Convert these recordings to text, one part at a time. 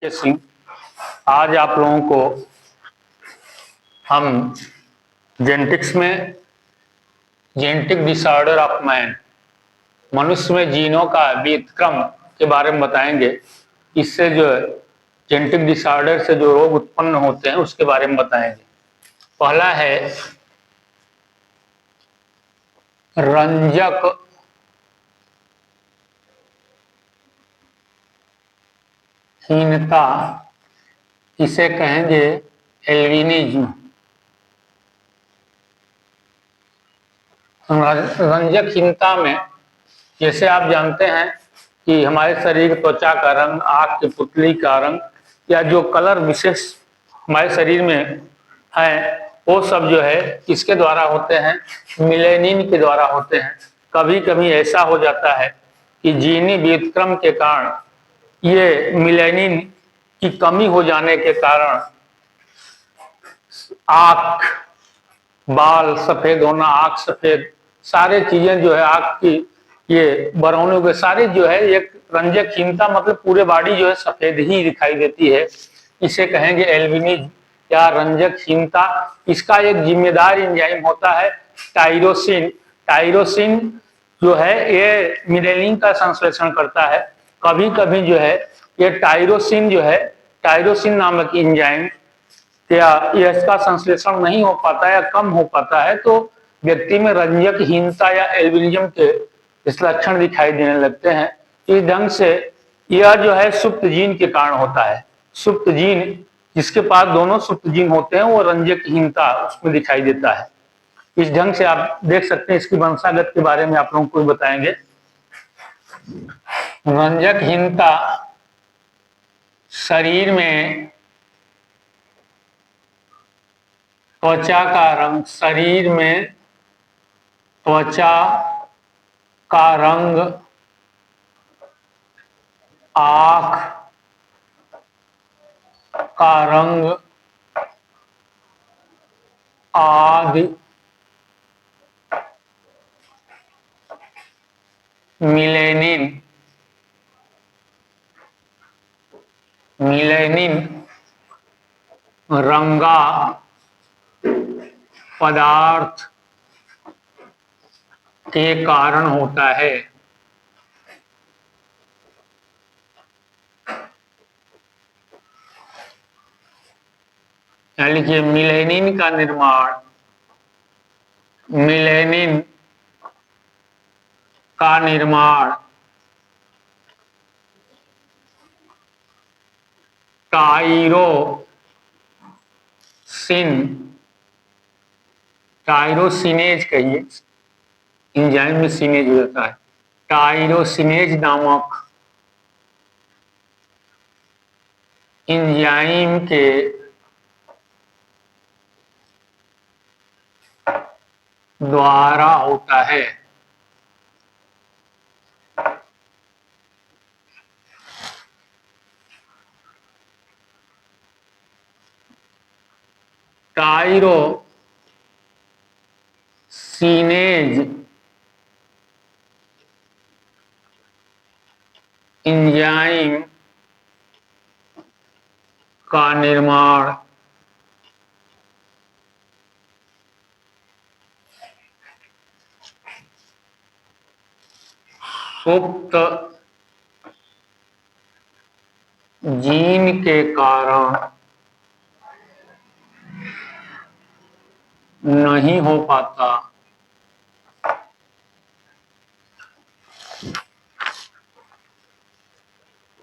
सिंह। आज आप लोगों को हम जेनेटिक्स में जेनेटिक डिसऑर्डर ऑफ मैन, मनुष्य में जीनों का व्युत्क्रम के बारे में बताएंगे। इससे जो जेनेटिक डिसऑर्डर से जो रोग उत्पन्न होते हैं उसके बारे में बताएंगे। पहला है रंजक हीनता, इसे कहेंगे एल्बिनिज्म। रंजकहीनता में जैसे आप जानते हैं कि हमारे शरीर त्वचा का रंग, आँख की पुतली का रंग या जो कलर विशेष हमारे शरीर में है वो सब जो है किसके द्वारा होते हैं? मिलेनिन के द्वारा होते हैं। कभी कभी ऐसा हो जाता है कि जीनी व्युत्क्रम के कारण ये मिलेनिन की कमी हो जाने के कारण आँख, बाल सफेद होना, आँख सफेद, सारे चीजें जो है आँख की ये बरौनों के सारे जो है एक रंजकहीनता, मतलब पूरे बॉडी जो है सफेद ही दिखाई देती है। इसे कहेंगे एल्बिनिज्म या रंजकहीनता। इसका एक जिम्मेदार एंजाइम होता है टायरोसिन। टायरोसिन जो है ये मिलेनिन का संश्लेषण करता है। कभी कभी जो है ये टायरोसिन जो है, टायरोसिन नामक एंजाइम या इसका संश्लेषण नहीं हो पाता या कम हो पाता है तो व्यक्ति में रंजकहीनता या एल्बिनिज्म के इस लक्षण दिखाई देने लगते हैं। इस ढंग से यह जो है सुप्त जीन के कारण होता है। सुप्त जीन, जिसके पास दोनों सुप्त जीन होते हैं, वो रंजकहीनता उसमें दिखाई देता है। इस ढंग से आप देख सकते हैं। इसकी वंशागत के बारे में आप लोगों को बताएंगे। रंजकहीनता शरीर में त्वचा का रंग, शरीर में त्वचा का रंग, आँख का रंग आदि मिलेनिन रंगा पदार्थ के कारण होता है। यानी कि मिलेनिन का निर्माण टायरोसिनेज कहिए, एंजाइम में सिनेज होता है। टायरोसिनेज नामक एंजाइम के द्वारा होता है। टायरोसिनेज एंजाइम का निर्माण सुप्त जीन के कारण नहीं हो पाता।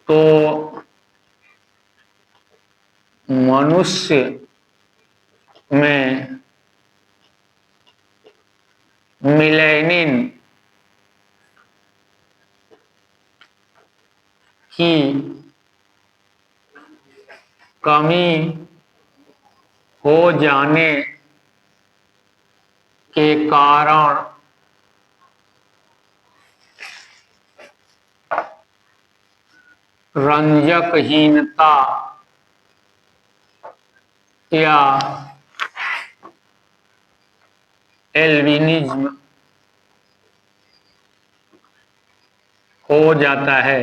तो मनुष्य में मिलेनिन की कमी हो जाने के कारण रंजकहीनता या एल्बिनिज्म हो जाता है।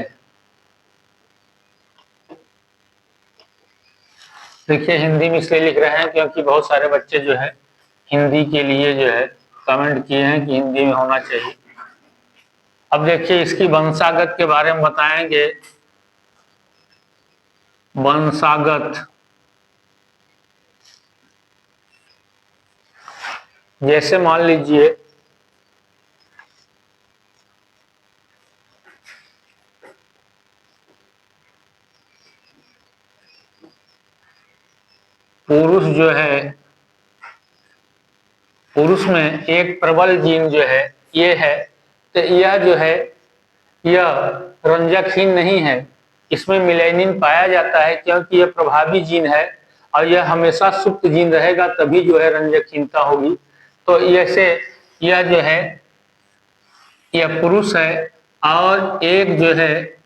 देखिए हिंदी में इसलिए लिख रहे हैं क्योंकि बहुत सारे बच्चे जो है हिंदी के लिए जो है कमेंट किए हैं कि हिंदी में होना चाहिए। अब देखिए इसकी वंशागत के बारे में बताएंगे। वंशागत जैसे मान लीजिए पुरुष जो है, पुरुष में एक प्रबल जीन जो है ये है, तो यह जो है यह रंजकहीन नहीं है, इसमें मिलेनिन पाया जाता है क्योंकि यह प्रभावी जीन है और यह हमेशा सुप्त जीन रहेगा तभी जो है रंजकहीनता होगी। तो ऐसे यह जो है यह पुरुष है और एक जो है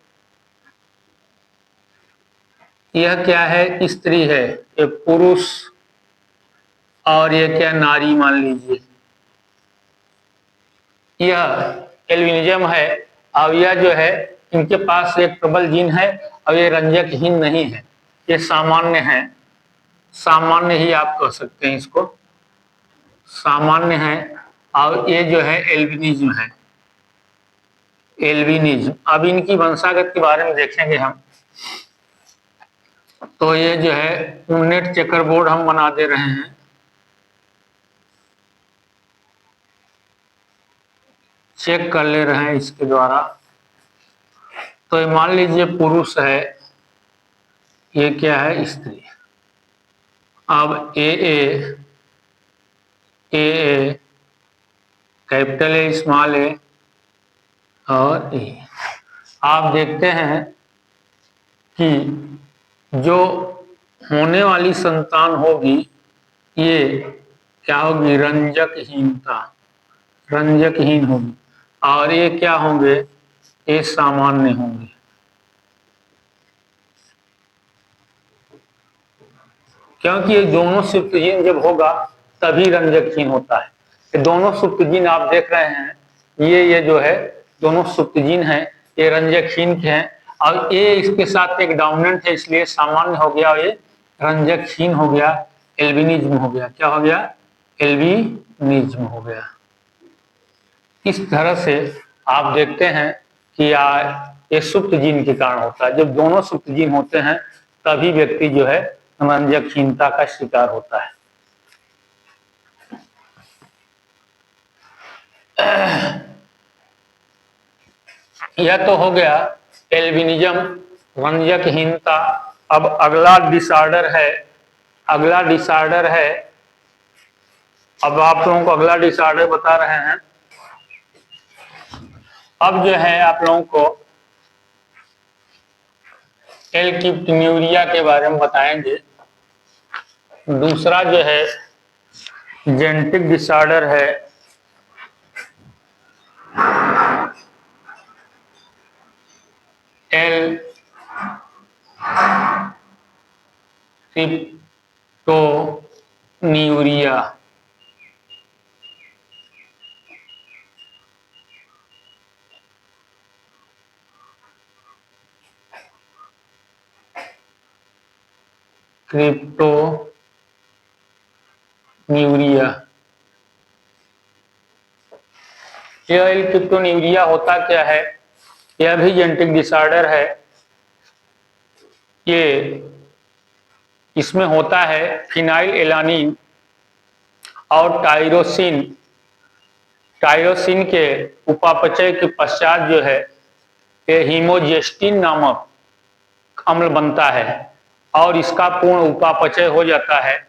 यह क्या है, स्त्री है। ये पुरुष और ये क्या नारी मान लीजिए, यह एल्बिनिज्म है और यह जो है इनके पास एक प्रबल जीन है और ये रंजकहीन नहीं है, ये सामान्य है। सामान्य ही आप कह सकते हैं इसको, सामान्य है। और ये जो है एल्बिनिज्म है, एल्बिनिज्म। अब इनकी वंशागत के बारे में देखेंगे हम। तो ये जो है नेट चेकर बोर्ड हम बना दे रहे हैं, चेक कर ले रहे हैं इसके द्वारा। तो ये मान लीजिए पुरुष है, ये क्या है, स्त्री। अब ए कैपिटल ए, स्मॉल ए और ए। आप देखते हैं कि जो होने वाली संतान होगी ये क्या होगी, रंजकहीनता, रंजकहीन होगी। और ये क्या होंगे, ये सामान्य होंगे। क्योंकि ये दोनों सुप्त जीन जब होगा तभी रंजकहीन होता है। ये दोनों सुप्त जीन आप देख रहे हैं, ये जो है दोनों सुप्त जीन है, ये रंजकहीन के हैं और ये इसके साथ एक डोमिनेंट है इसलिए सामान्य हो गया और ये रंजकहीन हो गया, एल्बिनिज्म हो गया। क्या हो गया, एल्बिनिज्म हो गया। इस तरह से आप देखते हैं कि ये सुप्त जीन के कारण होता है। जब दोनों सुप्त जीन होते हैं तभी व्यक्ति जो है रंजकहीनता का शिकार होता है। यह तो हो गया एल्बिनिज्म, रंजकहीनता। अब अगला डिसऑर्डर है, अगला डिसऑर्डर है। अब आप लोगों को अगला डिसऑर्डर बता रहे हैं। अब जो है आप लोगों को एल्किप्टन्यूरिया के बारे में बताएंगे। दूसरा जो है जेनेटिक डिसऑर्डर है एल क्रिप्टोन्यूरिया। क्रिप्टोन्यूरिया, यह क्रिप्टोन्यूरिया होता क्या है, यह भी जेनेटिक डिसऑर्डर है। ये इसमें होता है फिनाइल एलानिन और टायरोसिन, टायरोसिन के उपापचय के पश्चात जो है ये हीमोजेस्टिन नामक अम्ल बनता है और इसका पूर्ण उपापचय हो जाता है।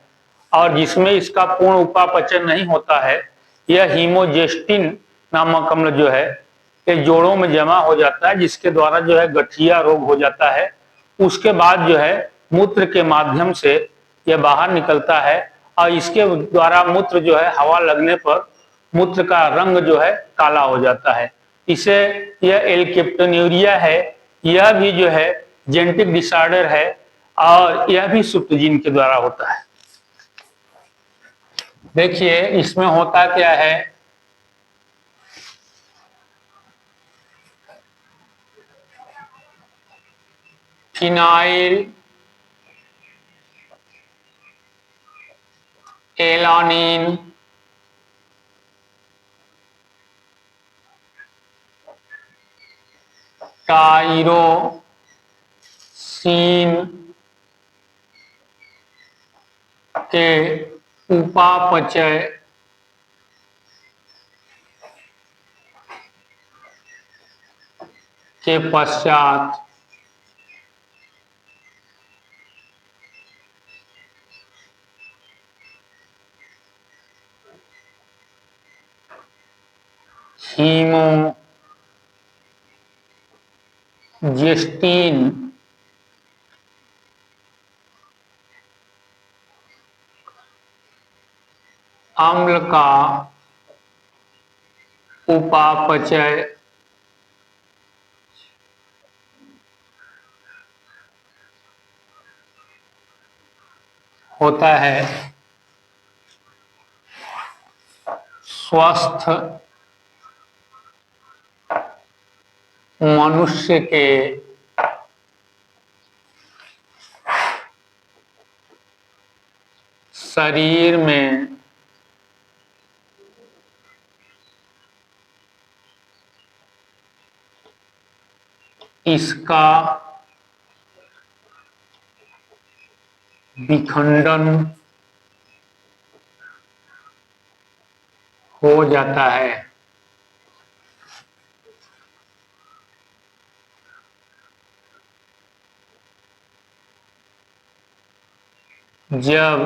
और जिसमें इसका पूर्ण उपापचय नहीं होता है, यह हीमोजेस्टिन नामक अम्ल जो है ये जोड़ों में जमा हो जाता है, जिसके द्वारा जो है गठिया रोग हो जाता है। उसके बाद जो है मूत्र के माध्यम से यह बाहर निकलता है और इसके द्वारा मूत्र जो है हवा लगने पर मूत्र का रंग जो है काला हो जाता है। इसे यह एल्केप्टोन्यूरिया है, यह भी जो है जेनेटिक डिसऑर्डर है और यह भी सुप्त जीन के द्वारा होता है। देखिए इसमें होता क्या है, फिनाइल एलानिन, टायरोसिन के उपापचय के पश्चात हीमोजेस्टीन अम्ल का उपापचय होता है। स्वस्थ मनुष्य के शरीर में इसका विखंडन हो जाता है। जब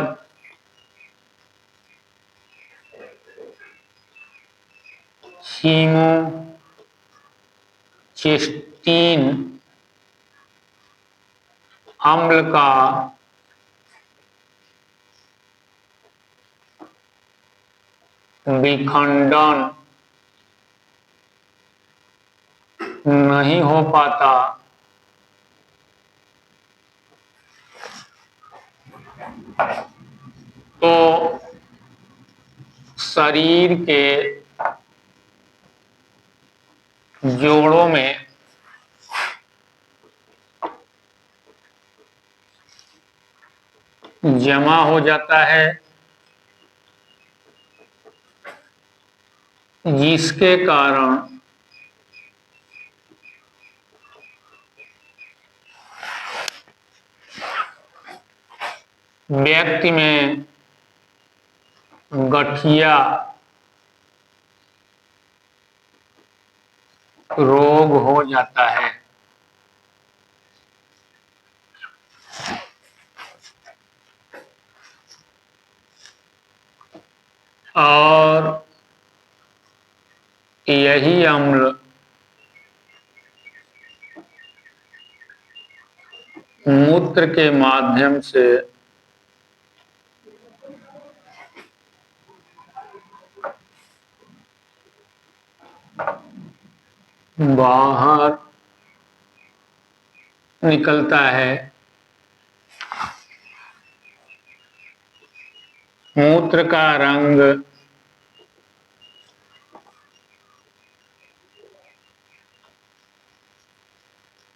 हीमोजेस्टीन अम्ल का विखंडन नहीं हो पाता तो शरीर के जोड़ों में जमा हो जाता है, जिसके कारण व्यक्ति में गठिया रोग हो जाता है। और यही अम्ल मूत्र के माध्यम से बाहर निकलता है। मूत्र का रंग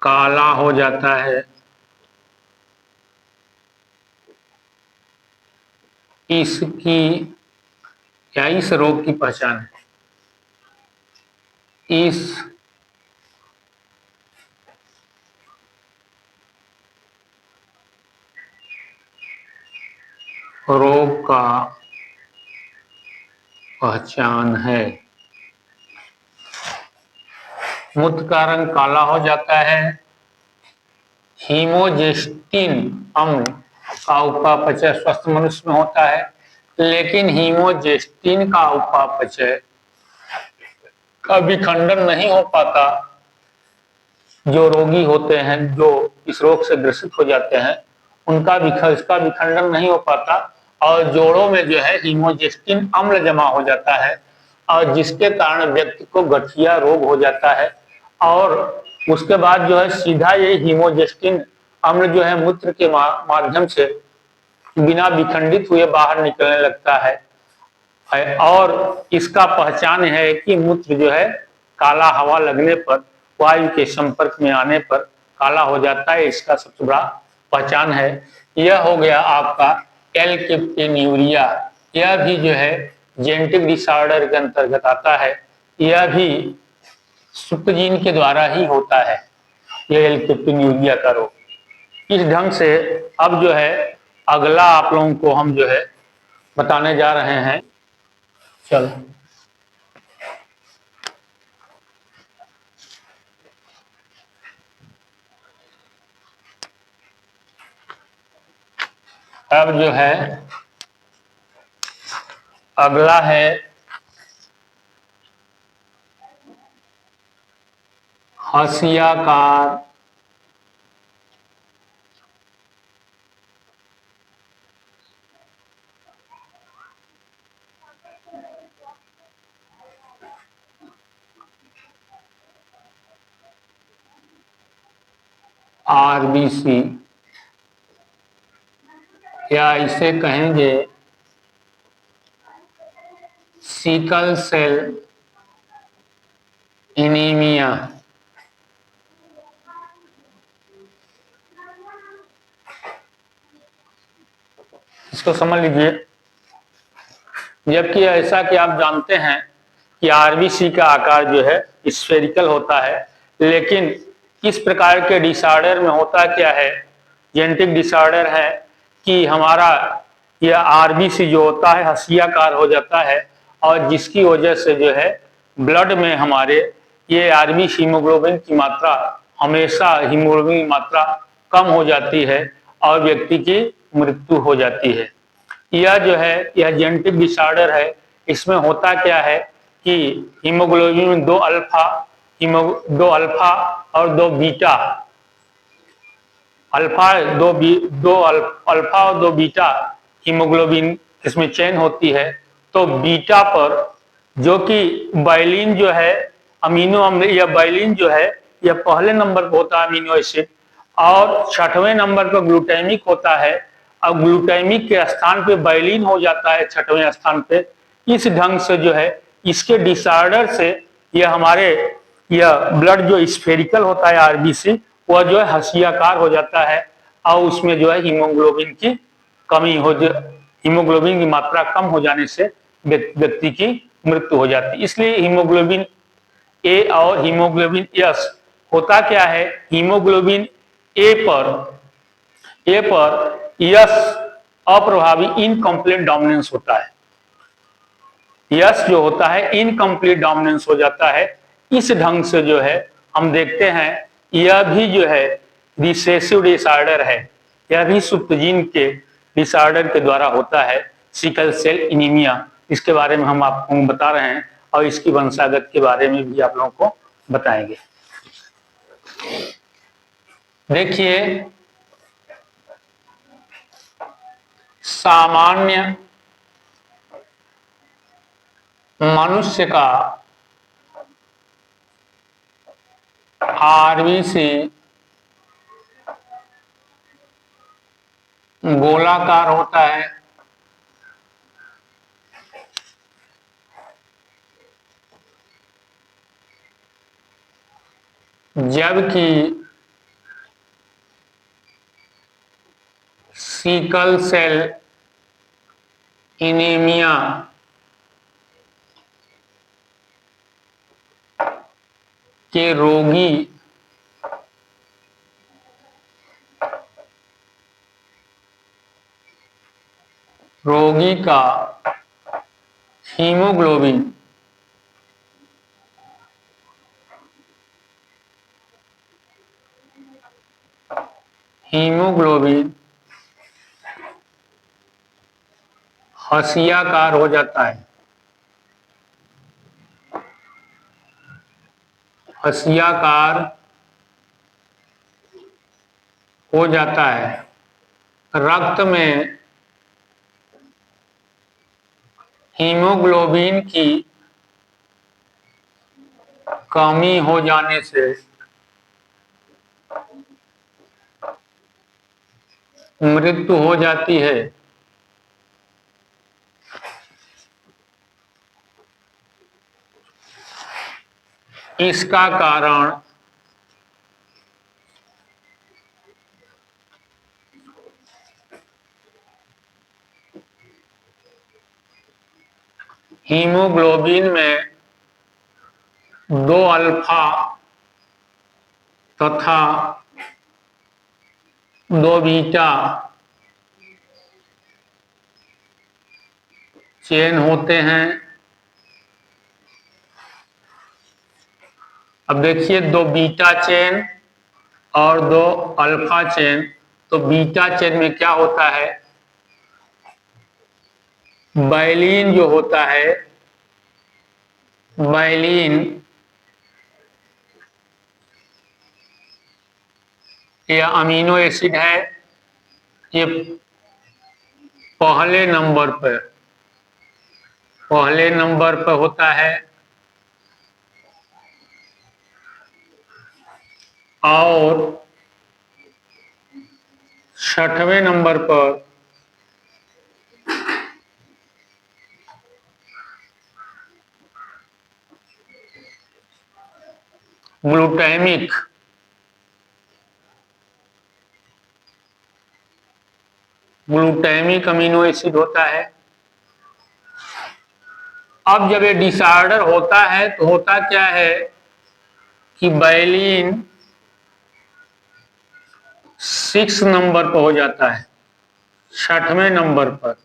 काला हो जाता है। इसकी क्या इस रोग की पहचान है? इस रोग का पहचान है। मूत्र का रंग काला हो जाता है। हीमोजेस्टीन अम्ल का उपापचय स्वस्थ मनुष्य में होता है, लेकिन हीमोजेस्टीन का उपापचय का विखंडन नहीं हो पाता। जो रोगी होते हैं, जो इस रोग से ग्रसित हो जाते हैं, उनका इसका विखंडन नहीं हो पाता और जोड़ों में जो है हीमोजेस्टीन अम्ल जमा हो जाता है और जिसके कारण व्यक्ति को गठिया रोग हो जाता है। और उसके बाद जो है सीधा ये हीमोजेस्टीन अम्ल जो है मूत्र के माध्यम से बिना विखंडित हुए बाहर निकलने लगता है। और इसका पहचान है कि मूत्र जो है काला हवा लगने पर, वायु के संपर्क में आने पर काला हो जाता है। इसका सबसे बड़ा पहचान है। यह हो गया आपका एल्केप्टेन्यूरिया यह भी जो है जेनेटिक डिसऑर्डर के अंतर्गत आता है। यह भी सुप्त जीन के द्वारा ही होता है, ये एल्केप्टोन्यूरिया का रोग। इस ढंग से अब जो है अगला आप लोगों को हम जो है बताने जा रहे हैं। चल अब जो है अगला है हाशियाकार आरबीसी, या इसे कहेंगे सिकल सेल एनीमिया। इसको समझ लीजिए। जबकि ऐसा कि आप जानते हैं कि आरबीसी का आकार जो है स्फेरिकल होता है, लेकिन इस प्रकार के डिसऑर्डर में होता क्या है, जेनेटिक डिसऑर्डर है कि हमारा यह आरबीसी जो होता है हसियाकार हो जाता है, और जिसकी वजह से जो है ब्लड में हमारे ये आरबीसी हीमोग्लोबिन की मात्रा, हमेशा हीमोग्लोबिन की मात्रा कम हो जाती है और व्यक्ति की मृत्यु हो जाती है। यह जो है यह जेनेटिक डिसऑर्डर है। इसमें होता क्या है कि हीमोग्लोबिन में दो अल्फा और दो बीटा, अल्फा और दो बीटा हीमोग्लोबिन इसमें चेन होती है। तो बीटा पर जो कि बाइलिन जो है अमीनो अम्ल, या बाइलिन जो है यह पहले नंबर पर होता है अमीनो एसिड, और छठवें नंबर पर ग्लूटामिक होता है। अब ग्लूटामिक के स्थान पे बाइलिन हो जाता है छठवें स्थान पे। इस ढंग से जो है इसके डिसऑर्डर से यह हमारे यह ब्लड जो स्फेरिकल होता है आरबीसी, वह जो है हसियाकार हो जाता है, और उसमें जो है हीमोग्लोबिन की कमी हो, हीमोग्लोबिन की मात्रा कम हो जाने से व्यक्ति की मृत्यु हो जाती है। इसलिए हीमोग्लोबिन ए और हीमोग्लोबिन एस, होता क्या है हीमोग्लोबिन ए पर यस अप्रभावी इनकम्प्लीट डोमिनेंस होता है। यस जो होता है इनकम्प्लीट डोमिनेंस हो जाता है। इस ढंग से जो है हम देखते हैं यह भी जो है रिसेसिव डिसऑर्डर है। यह भी सुप्त जीन के डिसऑर्डर के द्वारा होता है, सिकल सेल एनीमिया। इसके बारे में हम आपको बता रहे हैं और इसकी वंशागत के बारे में भी आप लोगों को बताएंगे। देखिए, सामान्य मनुष्य का आरबीसी गोलाकार होता है, जबकि सिकल सेल एनीमिया के रोगी का हीमोग्लोबिन हीमोग्लोबिन हसियाकार हो जाता है, हसियाकार हो जाता है। रक्त में हीमोग्लोबिन की कमी हो जाने से मृत्यु हो जाती है। इसका कारण हीमोग्लोबिन में 2 अल्फा तथा 2 बीटा चेन होते हैं। अब देखिए 2 बीटा चेन और 2 अल्फा चेन। तो बीटा चेन में क्या होता है, वायलिन जो होता है, वायलिन ये अमीनो एसिड है, ये पहले नंबर पर होता है और 6वें नंबर पर ग्लूटामिक अमीनो एसिड होता है। अब जब ये डिसऑर्डर होता है तो होता क्या है कि वायलिन 6 नंबर पर हो जाता है, 6वें नंबर पर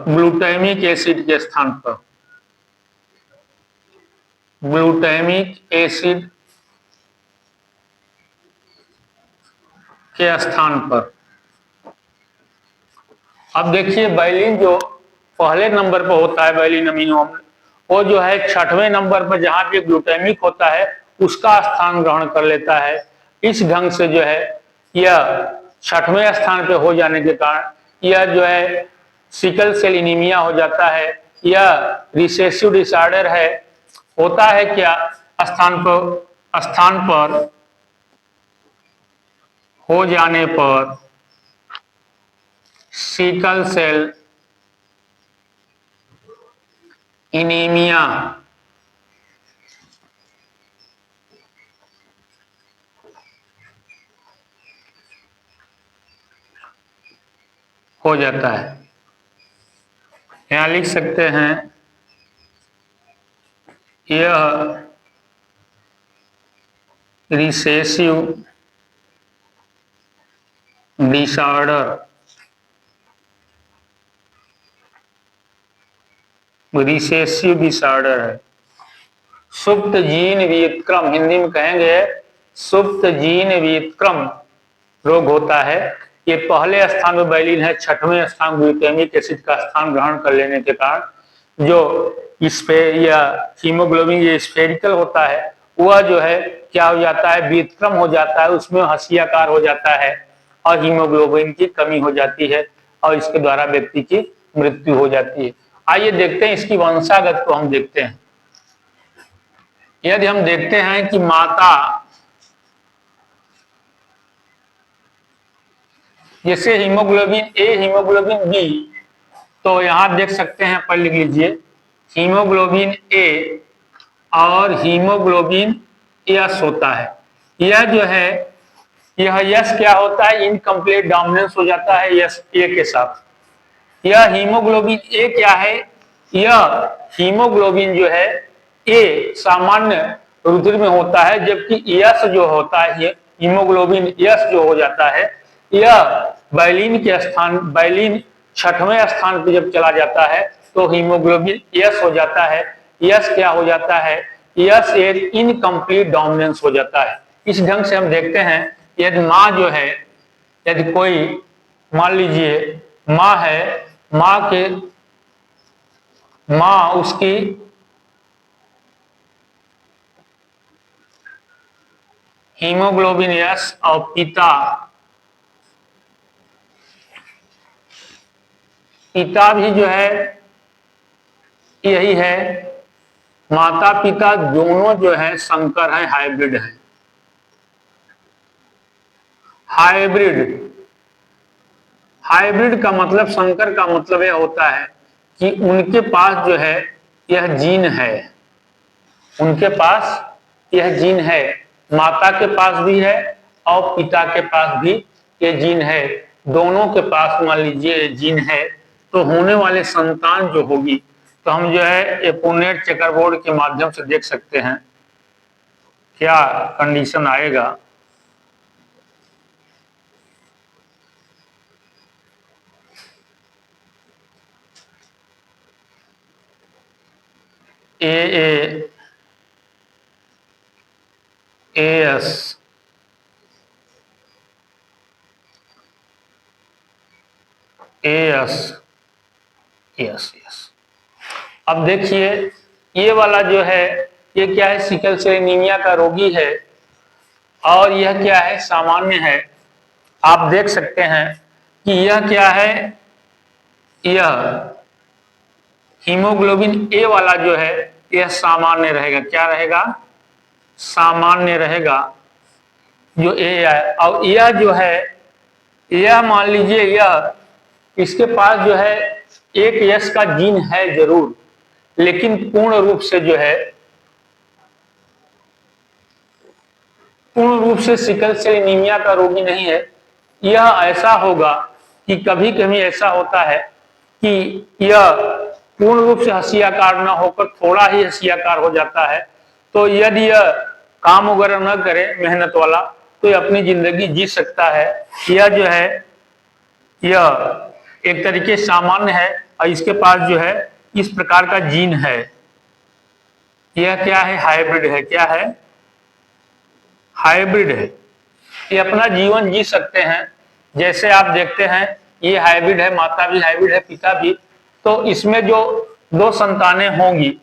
ग्लूटामिक एसिड के स्थान पर, ग्लूटामिक एसिड के स्थान पर। अब देखिए वायलिन जो पहले नंबर पर होता है, वायलिन अमीनो अम्ल, वो जो है 6वें नंबर पर जहां पे ग्लूटामिक होता है उसका स्थान ग्रहण कर लेता है। इस ढंग से जो है यह 6वें स्थान पे हो जाने के कारण यह जो है सिकल सेल एनीमिया हो जाता है। यह रिसेसिव डिसऑर्डर है। होता है क्या, स्थान पर हो जाने पर सिकल सेल एनीमिया हो जाता है। यहां लिख सकते हैं यह रिसेसिव डिसऑर्डर, रिसेसिव डिसऑर्डर है। सुप्त जीन व्युत्क्रम, हिंदी में कहेंगे सुप्त जीन व्युत्क्रम रोग होता है। ये पहले स्थान में वायलिन है, 6वें स्थान ग्लूटामिक एसिड का स्थान ग्रहण कर लेने के कारण जो इस पे या हीमोग्लोबिन ये स्फेरिकल होता है, वह जो है क्या हो जाता है, व्युत्क्रम हो जाता है, उसमें हंसियाकार हो जाता है और हीमोग्लोबिन की कमी हो जाती है और इसके द्वारा व्यक्ति की मृत्यु हो जाती है। आइए देखते हैं इसकी वंशागत को हम देखते हैं। यदि हम देखते हैं कि माता, जैसे हीमोग्लोबिन ए, हीमोग्लोबिन बी, तो यहां देख सकते हैं, पर लिख लीजिए हीमोग्लोबिन ए और हीमोग्लोबिन यस होता है। यह जो है यह यस क्या होता है, इनकम्प्लीट डोमिनेंस हो जाता है यस ए के साथ। यह हीमोग्लोबिन ए क्या है, यह हीमोग्लोबिन जो है ए सामान्य रुधिर में होता है, जबकि यस जो होता है, हीमोग्लोबिन यस जो हो जाता है, यह वायलिन के स्थान, वायलिन 6वें स्थान पर जब चला जाता है तो हीमोग्लोबिन यस हो जाता है। यस क्या हो जाता है, यस एक इनकम्प्लीट डोमिनेंस हो जाता है। इस ढंग से हम देखते हैं, यदि माँ जो है, यदि कोई मान लीजिए माँ है, माँ उसकी हीमोग्लोबिन यस और पिता भी जो है यही है, माता पिता दोनों जो है संकर है, हाइब्रिड है। हाइब्रिड का मतलब, संकर का मतलब यह होता है कि उनके पास जो है यह जीन है, उनके पास यह जीन है, माता के पास भी है और पिता के पास भी ये जीन है। दोनों के पास मान लीजिए जीन है, तो होने वाले संतान जो होगी, तो हम जो है एपोनेट चेकरबोर्ड के माध्यम से देख सकते हैं क्या कंडीशन आएगा। A S S yes yes. अब देखिए ये वाला जो है ये क्या है, सिकल सेल एनीमिया का रोगी है और यह क्या है, सामान्य है। आप देख सकते हैं कि यह क्या है, यह हीमोग्लोबिन ए वाला जो है यह सामान्य रहेगा। क्या रहेगा, सामान्य रहेगा जो ए है। और यह जो है, यह मान लीजिए यह इसके पास जो है एक यस का जीन है जरूर, लेकिन पूर्ण रूप से सिकल सेल एनीमिया का रोगी नहीं है। यह ऐसा होगा कि कभी कभी ऐसा होता है कि यह पूर्ण रूप से हंसियाकार न होकर थोड़ा ही हंसियाकार हो जाता है। तो यदि यह काम वगैरह न करे मेहनत वाला, तो यह अपनी जिंदगी जी सकता है। यह जो है यह एक तरीके सामान्य है और इसके पास जो है इस प्रकार का जीन है। यह क्या है, हाइब्रिड है। क्या है, हाइब्रिड है। ये अपना जीवन जी सकते हैं। जैसे आप देखते हैं ये हाइब्रिड है, माता भी हाइब्रिड है, पिता भी। तो इसमें जो दो संतानें होंगी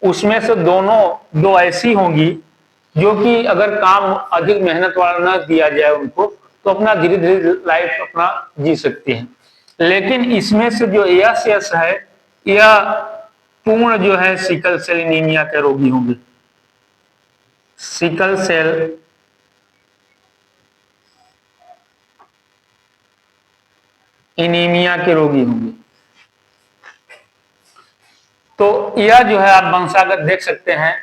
उसमें से दोनों दो ऐसी होंगी जो कि अगर काम अधिक मेहनत वाला न दिया जाए उनको, तो अपना धीरे धीरे लाइफ अपना जी सकती हैं। लेकिन इसमें से जो यस है यह पूर्ण जो है सिकल सेल एनीमिया के रोगी होंगे। सिकल सेल एनीमिया के रोगी होंगे। तो यह जो है आप वंशागत देख सकते हैं,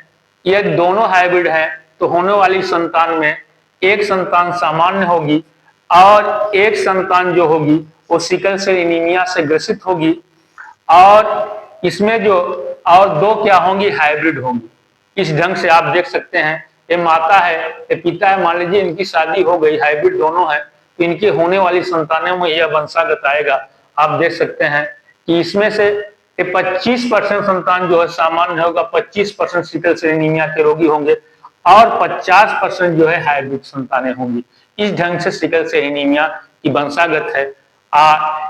यह दोनों हाइब्रिड हैं, तो होने वाली संतान में एक संतान सामान्य होगी और एक संतान जो होगी वो सिकल सेल एनीमिया से ग्रसित होगी। और इसमें जो और दो क्या होंगी, हाइब्रिड होंगी। इस ढंग से आप देख सकते हैं, ये माता है, ये पिता है। मान लीजिए इनकी शादी हो गई, हाइब्रिड दोनों है, तो इनकी होने वाली संतानों में यह वंशागत आएगा। आप देख सकते हैं कि इसमें से 25% संतान जो है सामान्य होगा, 25% सिकल सेल एनीमिया के रोगी होंगे और 50% जो है हाइब्रिड संतानें होंगी। इस ढंग से सिकल सेल एनीमिया की वंशागत है।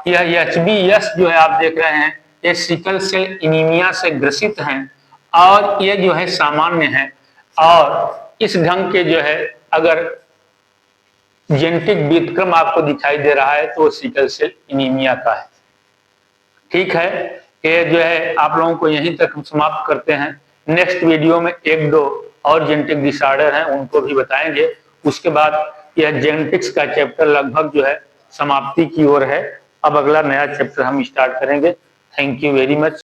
यह HbS जो है आप देख रहे हैं, ये सिकल सेल एनीमिया से ग्रसित हैं और ये जो है सामान्य है। और इस ढंग के जो है अगर जेनेटिक व्युत्क्रम आपको दिखाई दे रहा है तो वो सिकल सेल एनीमिया का है। ठीक है, ये जो है आप लोगों को यहीं तक हम समाप्त करते हैं। नेक्स्ट वीडियो में एक दो और जेनेटिक डिसऑर्डर हैं उनको भी बताएंगे। उसके बाद यह जेनेटिक्स का चैप्टर लगभग जो है समाप्ति की ओर है। अब अगला नया चैप्टर हम स्टार्ट करेंगे। Thank you very much.